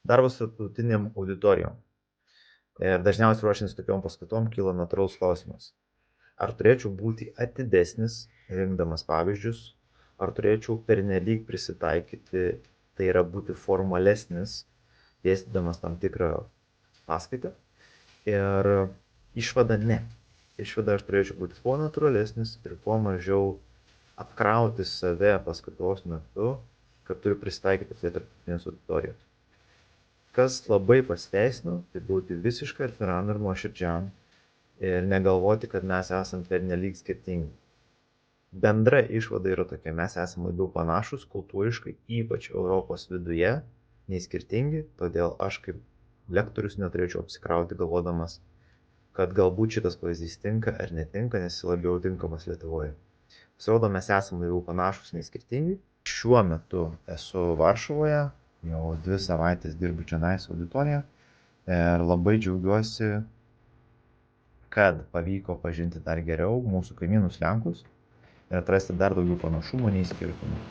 Darbas su tarptautinėm auditorijom. Ir dažniausiai ruošiantis tokiom paskaitom kyla natūralus klausimas. Ar turėčiau būti atidesnis, rinkdamas pavyzdžius, ar turėčiau pernelyg prisitaikyti, tai yra būti formalesnis, dėstydamas tam tikrą paskaitą. Ir išvada ne. Išvada aš turėčiau būti kuo natūralesnis ir kuo mažiau apkrauti save paskaitos metu, kad turiu prisitaikyti prie tarptautinės auditorijos. Kas labai pasiteisino, tai būti visiškai atviram ir nuoširdžiam ir negalvoti, kad mes esame pernelyg skirtingi. Bendra išvada yra tokia, mes esame labiau panašus kultūriškai, ypač Europos viduje, nei skirtingi, todėl aš kaip lektorius neturėčiau apsikrauti galvodamas, kad galbūt šitas pavyzdys tinka ar netinka, nes jis labiau tinkamas Lietuvoje. Pasirodo, mes esame labiau panašus nei skirtingi. Šiuo metu esu Varšuvoje, jau 2 savaitės dirbu čionais auditoriją ir labai džiaugiuosi, kad pavyko pažinti dar geriau mūsų kaimynus Lenkus ir atrasti dar daugiau panašumų nei skirtumų.